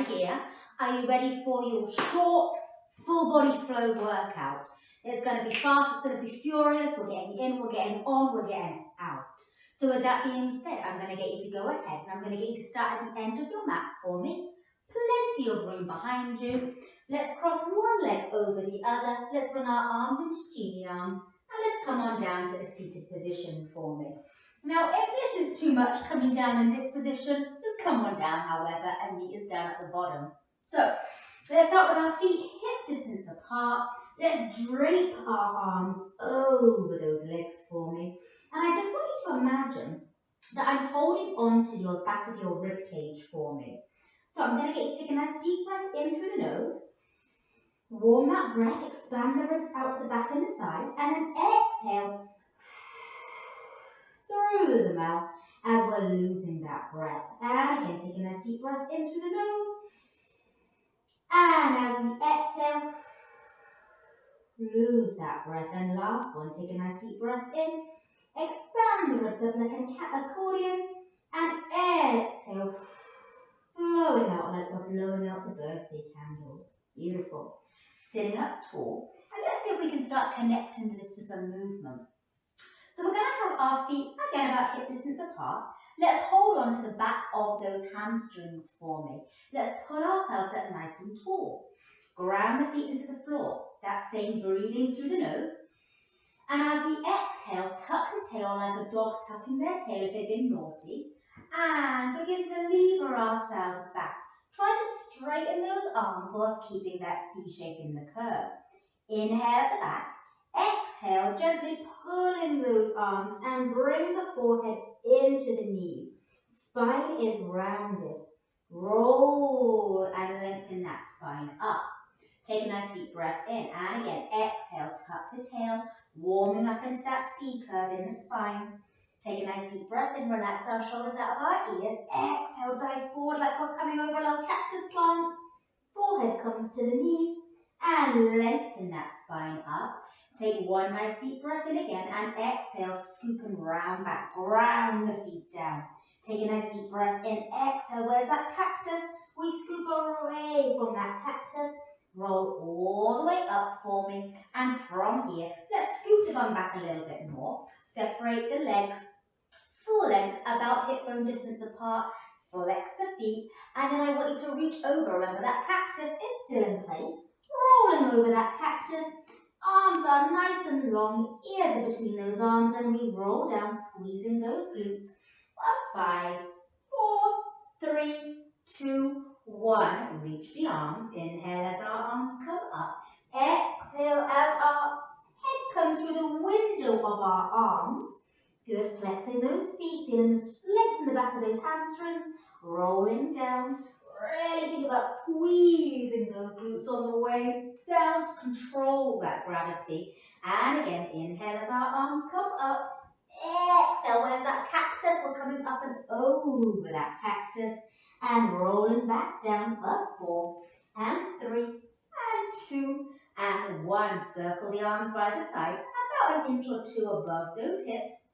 down here. Are you ready for your short, full body flow workout? It's going to be fast, it's going to be furious. We're getting in, we're getting on, we're getting out. So with that being said, I'm going to get you to go ahead and I'm going to get you to start at the end of your mat for me. Plenty of room behind you. Let's cross one leg over the other. Let's bring our arms into genie arms and let's come on down to a seated position for me. Now, if this is too much coming down in this position, just come on down, however, and meet us down at the bottom. So, let's start with our feet hip distance apart. Let's drape our arms over those legs for me. And I just want you to imagine that I'm holding on to your back of your rib cage for me. So I'm going to get you to take a nice deep breath in through the nose. Warm that breath, expand the ribs out to the back and the side, and then exhale through the mouth as we're losing that breath. And again, take a nice deep breath in through the nose. And as we exhale, lose that breath. And last one, take a nice deep breath in. Expand the ribs up like an accordion. And exhale, blowing out like we're blowing out the birthday candles. Beautiful. Sitting up tall. And let's see if we can start connecting this to some movement. So we're going to have our feet, again, about hip distance apart. Let's hold on to the back of those hamstrings for me. Let's put ourselves up nice and tall. Ground the feet into the floor. That same breathing through the nose. And as we exhale, tuck the tail like a dog tucking their tail if they've been naughty. And begin to lever ourselves back. Try to straighten those arms whilst keeping that C shape in the curve. Inhale at the back. Exhale, gently pulling those arms and bring the forehead into the knees. Spine is rounded. Roll and lengthen that spine up. Take a nice deep breath in and again, exhale, tuck the tail, warming up into that C curve in the spine. Take a nice deep breath in, relax our shoulders out of our ears. Exhale, dive forward like we're coming over a little cactus plant. Forehead comes to the knees and lengthen that spine up. Take one nice deep breath in again and exhale, scoop and round back, round the feet down. Take a nice deep breath in, exhale, where's that cactus? We scoop away from that cactus. Roll all the way up for me. And from here, let's scoop the bum back a little bit more. Separate the legs, full length, about hip bone distance apart. Flex the feet. And then I want you to reach over. Remember that cactus, it's still in place. Rolling over that cactus. Arms are nice and long, ears are between those arms, and we roll down, squeezing those glutes. 5, 4, 3, 2, 1. Reach the arms. Inhale as our arms come up. Exhale as our head comes through the window of our arms. Good. Flexing those feet, feeling the strength in the back of those hamstrings. Rolling down. Really think about squeezing those glutes on the way down to control that gravity. And again, inhale as our arms come up. Exhale, where's that cactus? We're coming up and over that cactus. And rolling back down for 4, and 3, and 2, and 1. Circle the arms by the sides, about an inch or 2 above those hips.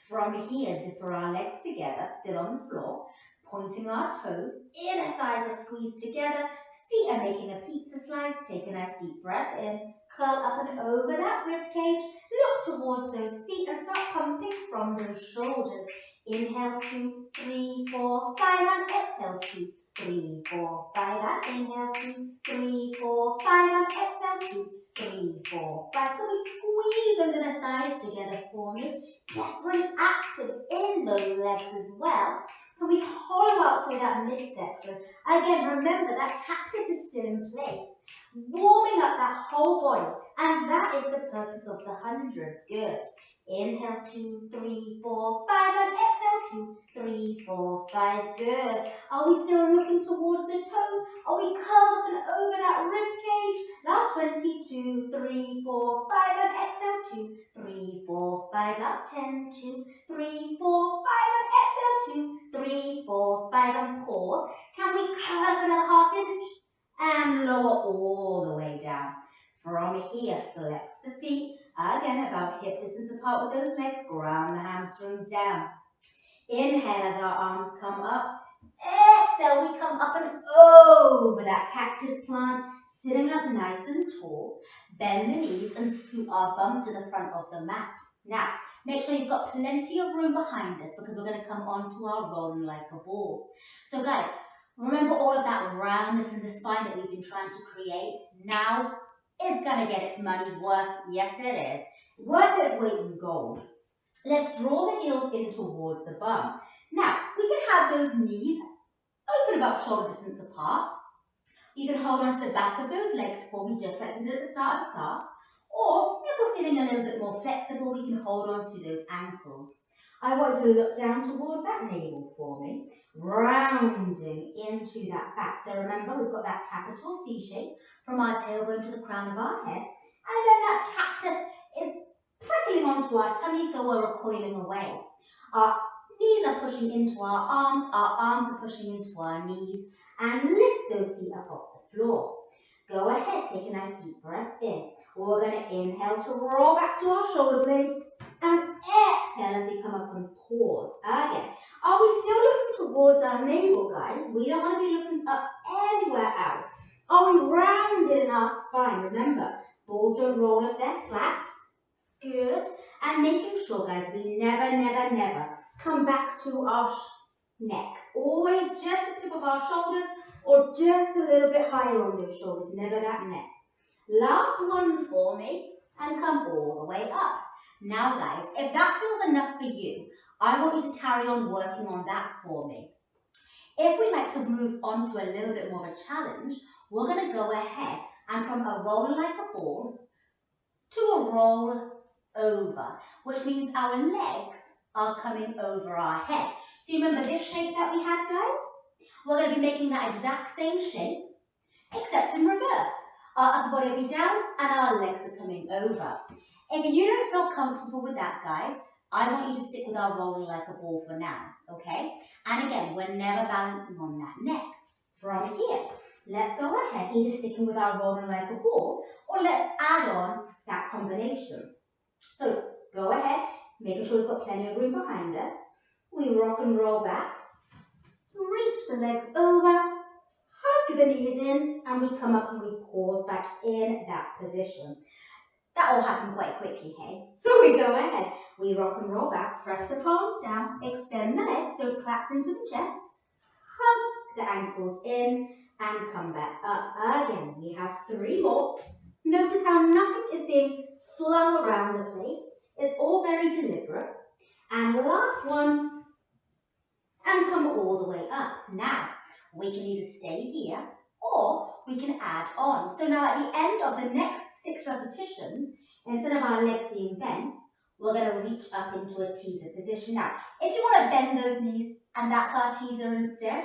From here, zipper our legs together, still on the floor. Pointing our toes, inner thighs are squeezed together, feet are making a pizza slice. Take a nice deep breath in, curl up and over that rib cage, look towards those feet and start pumping from those shoulders. Inhale, 2, 3, 4, 5, and exhale, 2, 3, 4, 5, and inhale, 2, 3, 4, 5, and exhale, 2, 3, 4, 5. Can we squeeze under the thighs together for me? That's really active in those legs as well. Can we hollow out through that midsection? Again, remember that cactus is still in place. Warming up that whole body. And that is the purpose of the 100. Good. Inhale, 2, 3, 4, 5, and exhale, 2, 3, 4, 5. Good. Are we still looking towards the toes? Are we curled up and over that rib cage? Last 20, 2, 3, 4, 5, and exhale, 2, 3, 4, 5. Last 10, 2, 3, 4, 5, and exhale, 2, 3, 4, 5, and pause. Can we curl up another 1/2 inch? And lower all the way down. From here, flex the feet. Again, about hip distance apart with those legs. Ground the hamstrings down. Inhale as our arms come up. Exhale, we come up and over that cactus plant, sitting up nice and tall. Bend the knees and scoot our bum to the front of the mat. Now, make sure you've got plenty of room behind us because we're going to come onto our rolling like a ball. So guys, remember all of that roundness in the spine that we've been trying to create? Now, it's going to get its money's worth. Yes, it is. Worth its weight in gold. Let's draw the heels in towards the bum. Now, we can have those knees open about shoulder distance apart. You can hold on to the back of those legs for me, just like we did at the start of the class. Or, if we're feeling a little bit more flexible, we can hold on to those ankles. I want you to look down towards that navel for me, rounding into that back. So remember, we've got that capital C shape from our tailbone to the crown of our head. And then that cactus is prickling onto our tummy, so we're recoiling away. Our knees are pushing into our arms are pushing into our knees, and lift those feet up off the floor. Go ahead, take a nice deep breath in. We're going to inhale to roll back to our shoulder blades, and exhale as we come up and pause again. Are we still looking towards our navel, guys? We don't want to be looking up anywhere else. Are we rounded in our spine? Remember, balls don't roll if they're flat. Good. And making sure, guys, we never come back to our neck. Always just the tip of our shoulders or just a little bit higher on those shoulders, never that neck. Last one for me, and come all the way up. Now, guys, if that feels enough for you, I want you to carry on working on that for me. If we'd like to move on to a little bit more of a challenge, we're going to go ahead and from a roll like a ball to a roll over, which means our legs are coming over our head. So you remember this shape that we had, guys? We're going to be making that exact same shape, except in reverse. Our upper body will be down and our legs are coming over. If you don't feel comfortable with that, guys, I want you to stick with our rolling like a ball for now, okay? And again, we're never balancing on that neck. From here, let's go ahead, either sticking with our rolling like a ball, or let's add on that combination. So, go ahead, making sure we've got plenty of room behind us. We rock and roll back, reach the legs over, hug the knees in, and we come up and we pause back in that position. That all happened quite quickly, hey? So we go ahead, we rock and roll back, press the palms down, extend the legs so it claps into the chest, hug the ankles in, and come back up again. We have 3 more. Notice how nothing is being flung around the place. It's all very deliberate. And the last one, and come all the way up. Now, we can either stay here or we can add on. So now at the end of the next 6 repetitions, instead of our legs being bent, we're going to reach up into a teaser position. Now, if you want to bend those knees and that's our teaser instead,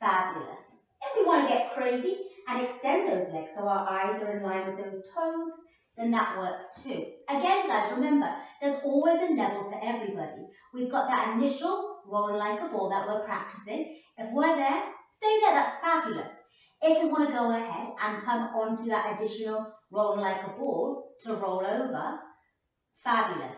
fabulous. If we want to get crazy and extend those legs so our eyes are in line with those toes, then that works too. Again, guys, remember, there's always a level for everybody. We've got that initial roll like a ball that we're practicing. If we're there, stay there, that's fabulous. If we want to go ahead and come onto that additional roll like a ball to roll over, fabulous.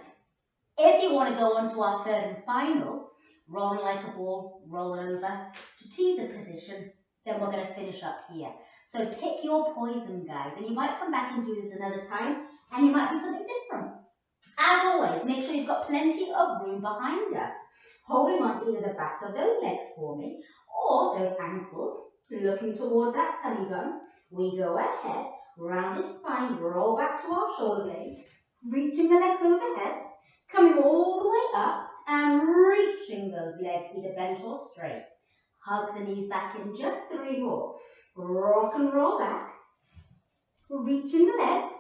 If you want to go on to our 3rd and final, roll like a ball, roll over to teaser position, then we're going to finish up here. So pick your poison, guys, and you might come back and do this another time, and you might do something different. As always, make sure you've got plenty of room behind us, holding on to either the back of those legs for me, or those ankles, looking towards that tummy bone. We go ahead, rounded spine, roll back to our shoulder blades, reaching the legs overhead, coming all the way up, and reaching those legs either bent or straight. Hug the knees back in, just 3 more. Rock and roll back, reaching the legs,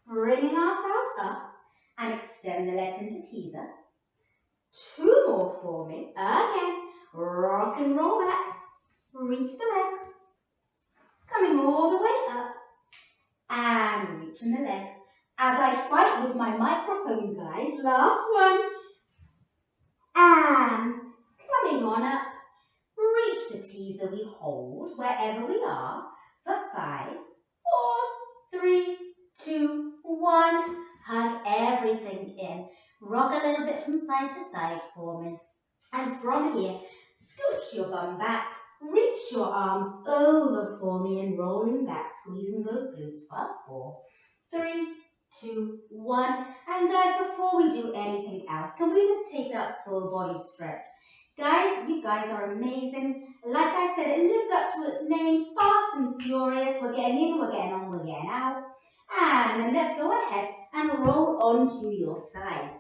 bringing ourselves up, and extend the legs into teaser. 2 more for me. Again, rock and roll back, reach the legs, coming all the way up, and reaching the legs. As I fight with my microphone, guys, last one, and coming on up, reach the teaser, we hold wherever we are for 5, 4, 3, 2, 1. Hug everything in. Rock a little bit from side to side for me. And from here, Scooch your bum back, reach your arms over for me and rolling back, squeezing those glutes for 4, 3, 2, 1. And guys, before we do anything else, can we just take that full body stretch? Guys, you guys are amazing. Like I said, it lives up to its name, fast and furious. We're getting in, we're getting on, we're getting out. And then let's go ahead and roll onto your side.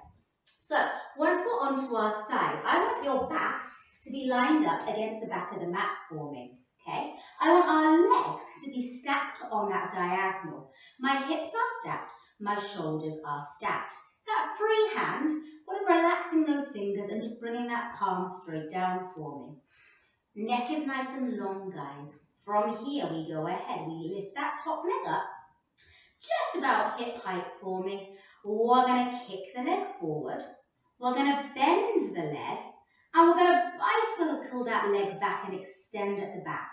So, once we're onto our side, I want your back to be lined up against the back of the mat for me, okay? I want our legs to be stacked on that diagonal. My hips are stacked, my shoulders are stacked. That free hand, we're relaxing those fingers and just bringing that palm straight down for me. Neck is nice and long, guys. From here, we go ahead, we lift that top leg up, just about hip height for me. We're gonna kick the leg forward. We're gonna bend the leg, and we're going to bicycle that leg back and extend at the back.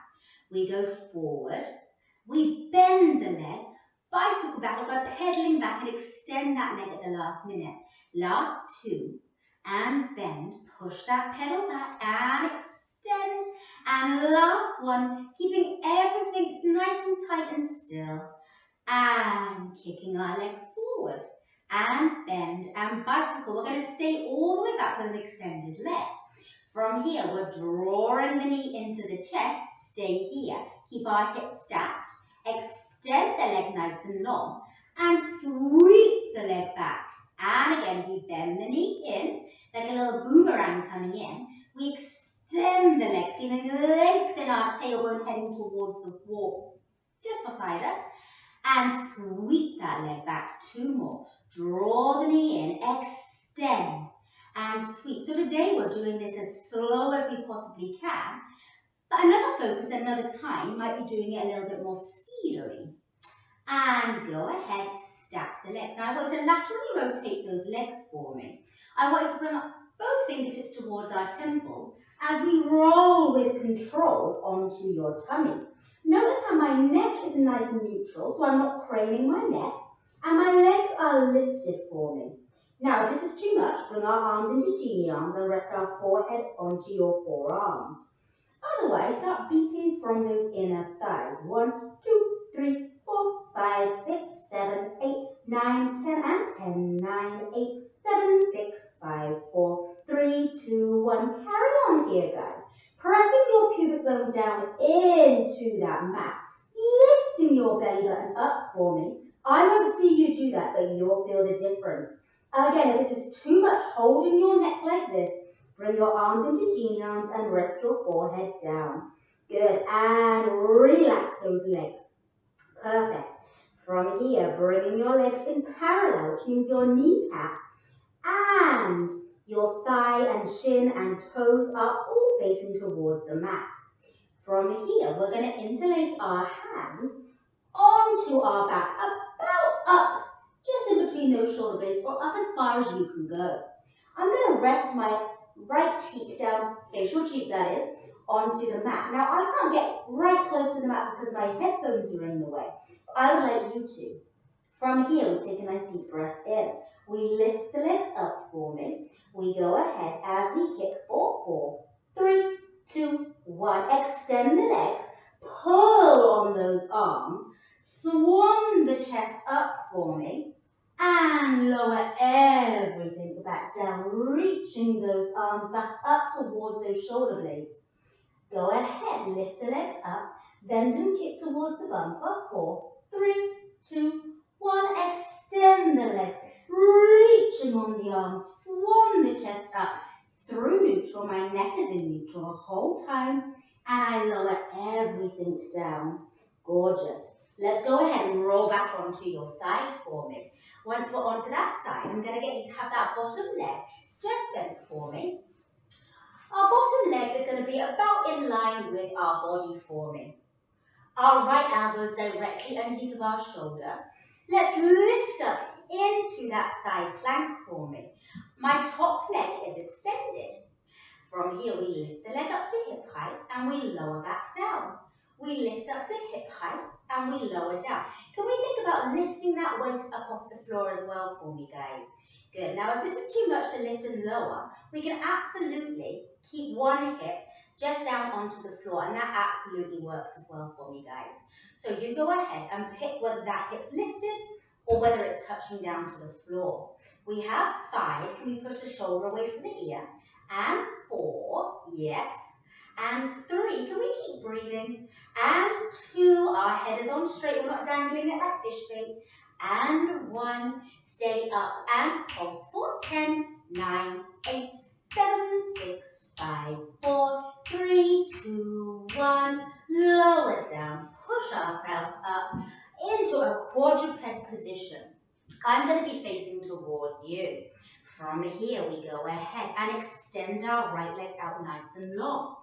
We go forward, we bend the leg, bicycle back, we're pedaling back and extend that leg at the last minute. Last 2, and bend, push that pedal back and extend. And last one, keeping everything nice and tight and still. And kicking our leg forward. And bend and bicycle. We're going to stay all the way back with an extended leg. From here, we're drawing the knee into the chest. Stay here. Keep our hips stacked. Extend the leg nice and long. And sweep the leg back. And again, we bend the knee in, like a little boomerang coming in. We extend the leg, feeling length in our tailbone heading towards the wall, just beside us. And sweep that leg back. 2 more. Draw the knee in, extend, and sweep. So today we're doing this as slow as we possibly can. But another focus, another time, might be doing it a little bit more speedily. And go ahead, stack the legs. Now I want you to laterally rotate those legs for me. I want you to bring up both fingertips towards our temples as we roll with control onto your tummy. Notice how my neck is nice and neutral, so I'm not craning my neck, and my legs are lifted for me. Now, if this is too much, bring our arms into genie arms and rest our forehead onto your forearms. Otherwise, start beating from those inner thighs. 1, 2, 3, 4, 5, 6, 7, 8, 9, 10, and 10, 9, 8, 7, 6, 5, 4, 3, 2, 1. Carry on here, guys. Pressing your pubic bone down into that mat. Lifting your belly button up for me. I won't see you do that, but you'll feel the difference. Again, if this is too much, holding your neck like this, bring your arms into genie arms and rest your forehead down. Good, and relax those legs. Perfect. From here, bringing your legs in parallel, which means your kneecap and your thigh and shin and toes are all facing towards the mat. From here, we're going to interlace our hands onto our back, about up, just in between those shoulder blades, or up as far as you can go. I'm going to rest my right cheek down, facial cheek that is, onto the mat. Now, I can't get right close to the mat because my headphones are in the way. I would like you to. From here, we take a nice deep breath in. We lift the legs up for me. We go ahead as we kick for 4, 3, 2, 1. Extend the legs. Pull on those arms. Swan the chest up for me. And lower everything back down, reaching those arms back up towards those shoulder blades. Go ahead, lift the legs up, bend and kick towards the bum for 4, 3, 2, 1. Extend the legs, reaching on the arms, swan the chest up through neutral. My neck is in neutral the whole time, and I lower everything down. Gorgeous. Let's go ahead and roll back onto your side for me. Once we're onto that side, I'm going to get you to have that bottom leg just bent for me. Our bottom leg is going to be about in line with our body for me. Our right elbow is directly underneath of our shoulder. Let's lift up into that side plank for me. My top leg is extended. From here, we lift the leg up to hip height and we lower back down. We lift up to hip height and we lower down. Can we think about lifting that waist up off the floor as well for me, guys? Good. Now, if this is too much to lift and lower, we can absolutely keep one hip just down onto the floor, and that absolutely works as well for me, guys. So you go ahead and pick whether that hip's lifted or whether it's touching down to the floor. We have 5. Can we push the shoulder away from the ear? And 4, yes. And 3, can we keep breathing? And 2, our head is on straight, we're not dangling it like fish bait. And 1, stay up and pulse for 10, 9, 8, 7, 6, 5, 4, 3, 2, 1. Lower down, push ourselves up into a quadruped position. I'm going to be facing towards you. From here, we go ahead and extend our right leg out nice and long.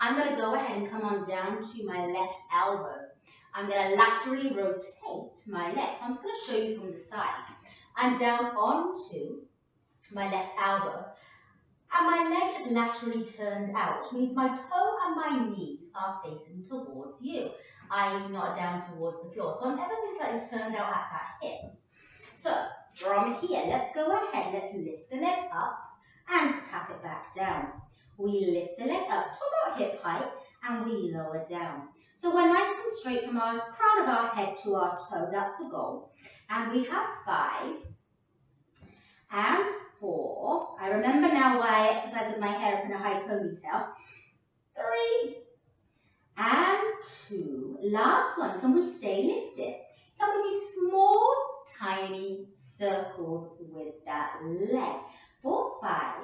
I'm going to go ahead and come on down to my left elbow. I'm going to laterally rotate my leg. So I'm just going to show you from the side. I'm down onto my left elbow. And my leg is laterally turned out, which means my toe and my knees are facing towards you. I'm not down towards the floor. So I'm ever so slightly turned out at that hip. So from here, let's go ahead. Let's lift the leg up and tap it back down. We lift the leg up to about hip height and we lower down. So we're nice and straight from our crown of our head to our toe. That's the goal. And we have 5 and 4. I remember now why I exercise with my hair up in a high ponytail. 3 and 2. Last one. Can we stay lifted? Can we do small, tiny circles with that leg? 4, 5,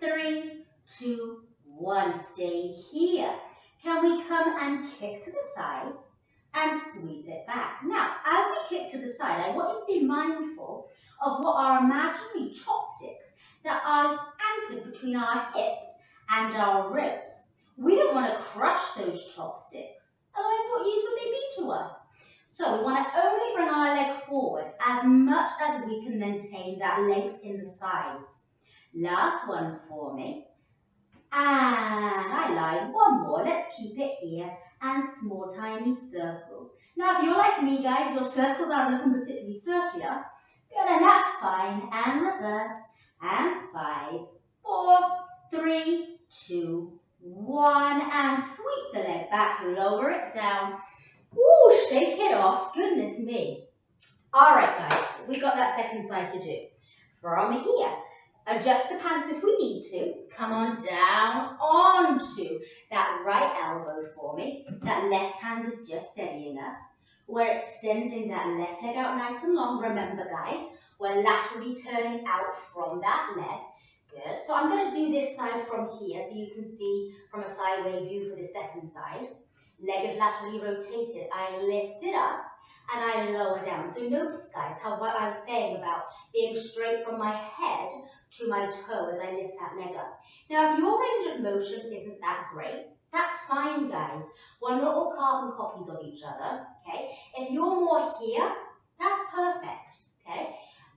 4, 3, 2, 1. Stay here. Can we come and kick to the side and sweep it back? Now, as we kick to the side, I want you to be mindful of what are imaginary chopsticks that are anchored between our hips and our ribs. We don't want to crush those chopsticks. Otherwise, what use would they be to us? So we want to only bring our leg forward as much as we can maintain that length in the sides. Last one for me. And I lied. One more. Let's keep it here. And small, tiny circles. Now, if you're like me, guys, your circles aren't looking particularly circular. Good, and that's fine. And reverse. And 5, 4, 3, 2, 1. And sweep the leg back. Lower it down. Ooh, shake it off. Goodness me. All right, guys. We've got that second side to do. From here, adjust the pants if we need to. Come on down onto that right elbow for me. That left hand is just steadying us. We're extending that left leg out nice and long. Remember, guys, we're laterally turning out from that leg. Good. So I'm going to do this side from here so you can see from a sideways view for the second side. Leg is laterally rotated. I lift it up and I lower down. So notice, guys, how what I was saying about being straight from my head to my toe as I lift that leg up. Now, if your range of motion isn't that great, that's fine, guys. We're not all carbon copies of each other, okay? If you're more here, that's perfect, okay?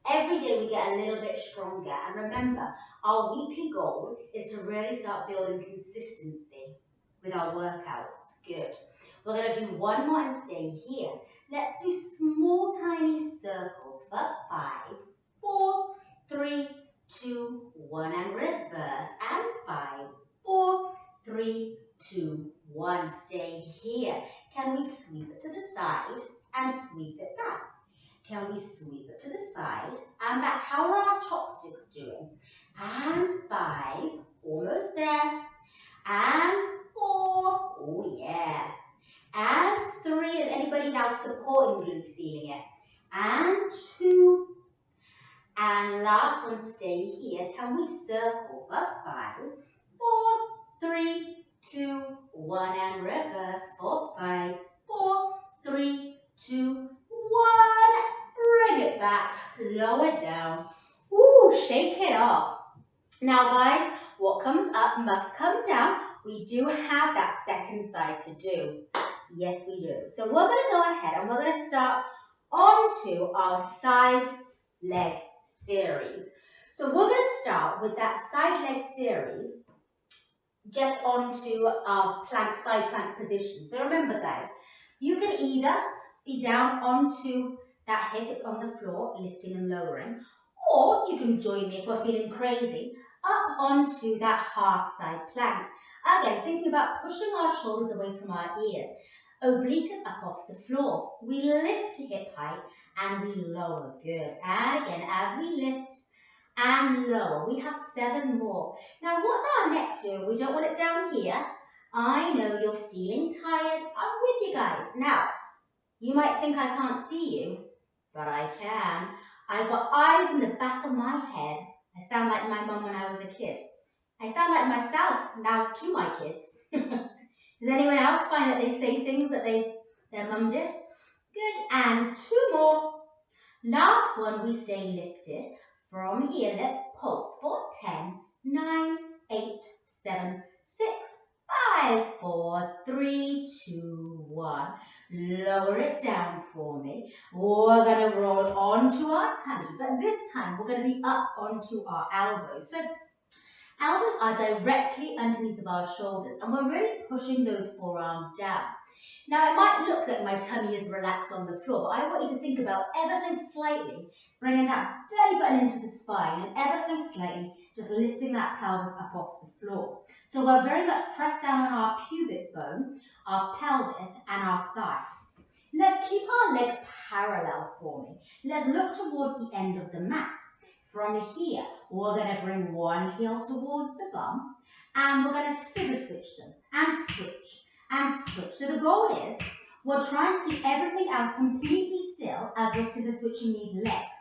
Every day we get a little bit stronger. And remember, our weekly goal is to really start building consistency with our workouts. Good. We're going to do one more and stay here. Let's do small, tiny circles for 5, 4, 3, 2, 1, and reverse. And 5, 4, 3, 2, 1. Stay here. Can we sweep it to the side and sweep it back? Can we sweep it to the side and back? How are our chopsticks doing? And 5, almost there. And 4, oh yeah. And 3, is anybody else supporting glute feeling it? And 2, and last one, stay here. Can we circle for 5, 4, 3, 2, 1, and reverse for 5, 4, 3, 2, 1. Bring it back, lower down. Ooh, shake it off. Now, guys, what comes up must come down. We do have that second side to do. Yes, we do. So we're going to go ahead and we're going to start onto our side leg series. So we're going to start with that side leg series just onto our plank, side plank position. So remember guys, you can either be down onto that hip that's on the floor, lifting and lowering, or you can join me if we're feeling crazy, up onto that half side plank. Again, thinking about pushing our shoulders away from our ears. Obliques up off the floor. We lift to hip height and we lower. Good. And again, as we lift and lower, we have 7 more. Now, what's our neck doing? We don't want it down here. I know you're feeling tired. I'm with you guys. Now, you might think I can't see you, but I can. I've got eyes in the back of my head. I sound like my mum when I was a kid. I sound like myself now to my kids. Does anyone else find that they say things that their mum did? Good, and 2 more. Last one, we stay lifted. From here, let's pulse for 10, 9, 8, 7, 6, 5, 4, 3, 2, 1. Lower it down for me. We're going to roll onto our tummy, but this time we're going to be up onto our elbows. So elbows are directly underneath of our shoulders, and we're really pushing those forearms down. Now, it might look like my tummy is relaxed on the floor, but I want you to think about ever so slightly bringing that belly button into the spine and ever so slightly just lifting that pelvis up off the floor. So we're very much pressed down on our pubic bone, our pelvis, and our thighs. Let's keep our legs parallel for me. Let's look towards the end of the mat. From here, we're going to bring one heel towards the bum, and we're going to scissor switch them, and switch, and switch. So the goal is, we're trying to keep everything else completely still as we're scissor switching these legs.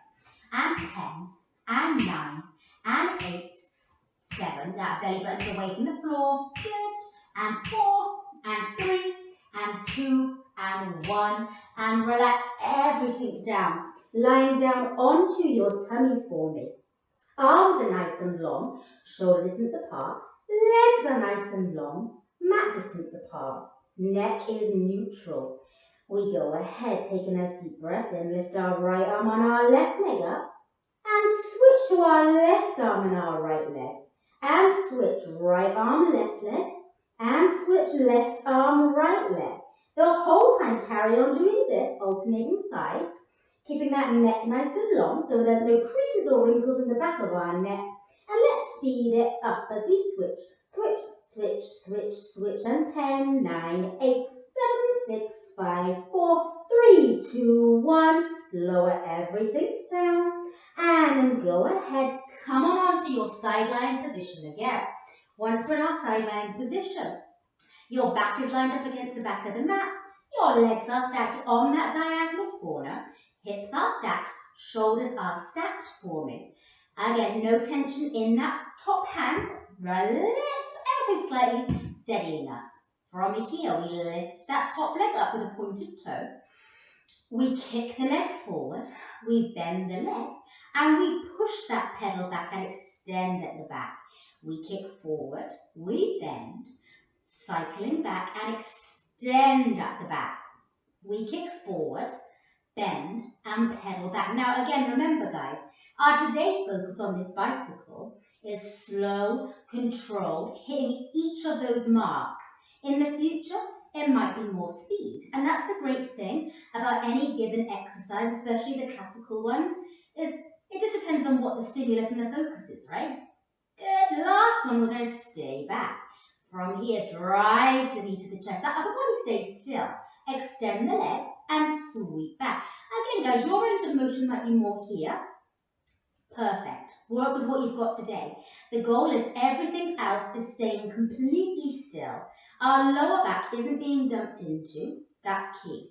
And 10, and 9, and 8, 7, that belly button's away from the floor, good, and 4, and 3, and 2, and 1, and relax everything down. Lying down onto your tummy for me. Arms are nice and long, shoulder distance apart. Legs are nice and long, mat distance apart. Neck is neutral. We go ahead, take a nice deep breath in, lift our right arm on our left leg up, and switch to our left arm and our right leg. And switch right arm, left leg, and switch left arm, right leg. The whole time carry on doing this, alternating sides, keeping that neck nice and long so there's no creases or wrinkles in the back of our neck. And let's speed it up as we switch, switch, switch, switch, switch, and 10, 9, 8, 7, 6, 5, 4, 3, 2, 1. Lower everything down. And then go ahead, come on to your side lying position again. Once we're in our side lying position, your back is lined up against the back of the mat. Your legs are stacked on that diagonal corner. Hips are stacked, shoulders are stacked for me. Again, no tension in that top hand. Relax ever so slightly, steadying us. From here, we lift that top leg up with a pointed toe. We kick the leg forward, we bend the leg, and we push that pedal back and extend at the back. We kick forward, we bend, cycling back and extend at the back. We kick forward, bend, and pedal back. Now again, remember guys, our today focus on this bicycle is slow, controlled, hitting each of those marks. In the future, it might be more speed. And that's the great thing about any given exercise, especially the classical ones, is it just depends on what the stimulus and the focus is, right? Good. Last one, we're going to stay back. From here, drive the knee to the chest. That upper body stays still. Extend the leg and sweep back. Again, guys, your range of motion might be more here. Perfect. Work with what you've got today. The goal is everything else is staying completely still. Our lower back isn't being dumped into. That's key.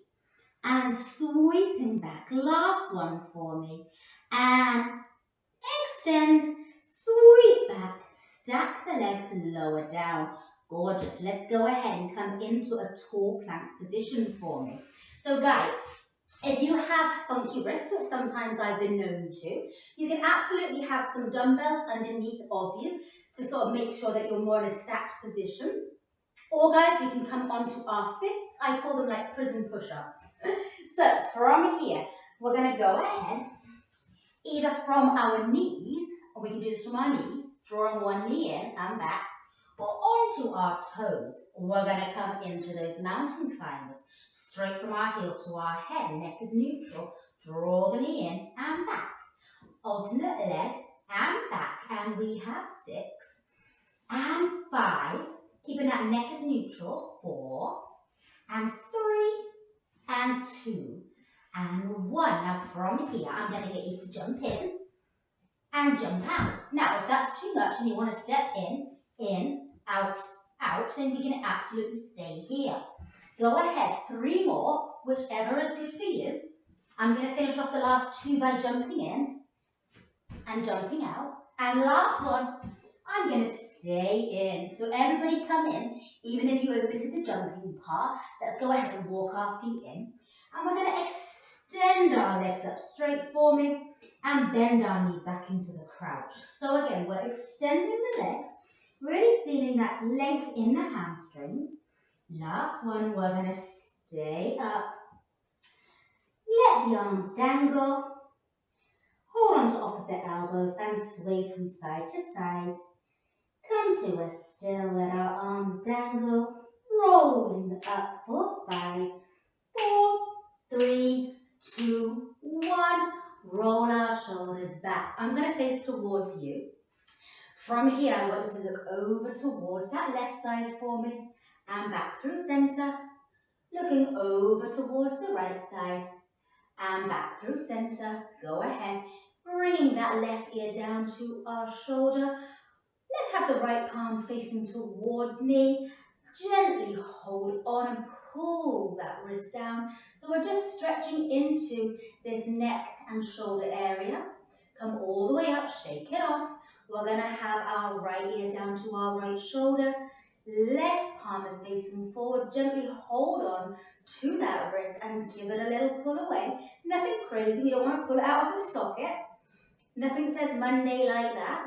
And sweeping back. Last one for me. And extend, sweep back, stack the legs and lower down. Gorgeous. Let's go ahead and come into a tall plank position for me. So guys, if you have funky wrists, which sometimes I've been known to, you can absolutely have some dumbbells underneath of you to sort of make sure that you're more in a stacked position. Or guys, we can come onto our fists. I call them like prison push-ups. So from here, we're going to go ahead, either from our knees, or we can do this from our knees, drawing one knee in and back, or Then to our toes, we're going to come into those mountain climbers. Straight from our heel to our head, neck is neutral. Draw the knee in and back. Alternate leg and back, and we have 6 and 5. Keeping that neck as neutral. 4 and 3 and 2 and 1. Now from here, I'm going to get you to jump in and jump out. Now, if that's too much and you want to step in, out, out, then we can absolutely stay here. Go ahead, 3 more, whichever is good for you. I'm going to finish off the last 2 by jumping in and jumping out. And last one, I'm going to stay in. So everybody come in, even if you're over to the jumping part. Let's go ahead and walk our feet in. And we're going to extend our legs up straight for me and bend our knees back into the crouch. So again, we're extending the legs, really feeling that length in the hamstrings. Last one, we're going to stay up. Let the arms dangle. Hold on to opposite elbows and sway from side to side. Come to a still, let our arms dangle. Rolling up for 5, 4, 3, 2, 1. Roll our shoulders back. I'm going to face towards you. From here, I want you to look over towards that left side for me and back through center. Looking over towards the right side and back through center. Go ahead. Bringing that left ear down to our shoulder. Let's have the right palm facing towards me. Gently hold on and pull that wrist down. So we're just stretching into this neck and shoulder area. Come all the way up, shake it off. We're going to have our right ear down to our right shoulder. Left palm is facing forward. Gently hold on to that wrist and give it a little pull away. Nothing crazy. We don't want to pull it out of the socket. Nothing says Monday like that.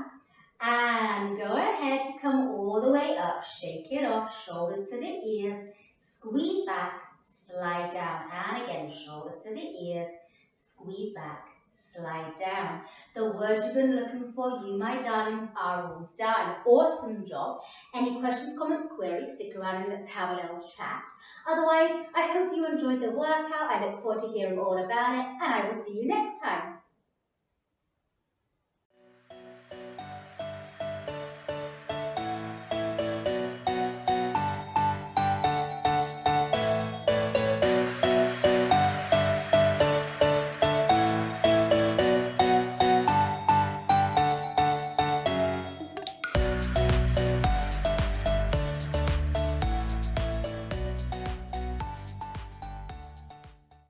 And go ahead, come all the way up, shake it off, shoulders to the ears, squeeze back, slide down. And again, shoulders to the ears, squeeze back, slide down. The words you've been looking for, you my darlings, are all done. Awesome job. Any questions, comments, queries, stick around and let's have a little chat. Otherwise, I hope you enjoyed the workout. I look forward to hearing all about it and I will see you next time.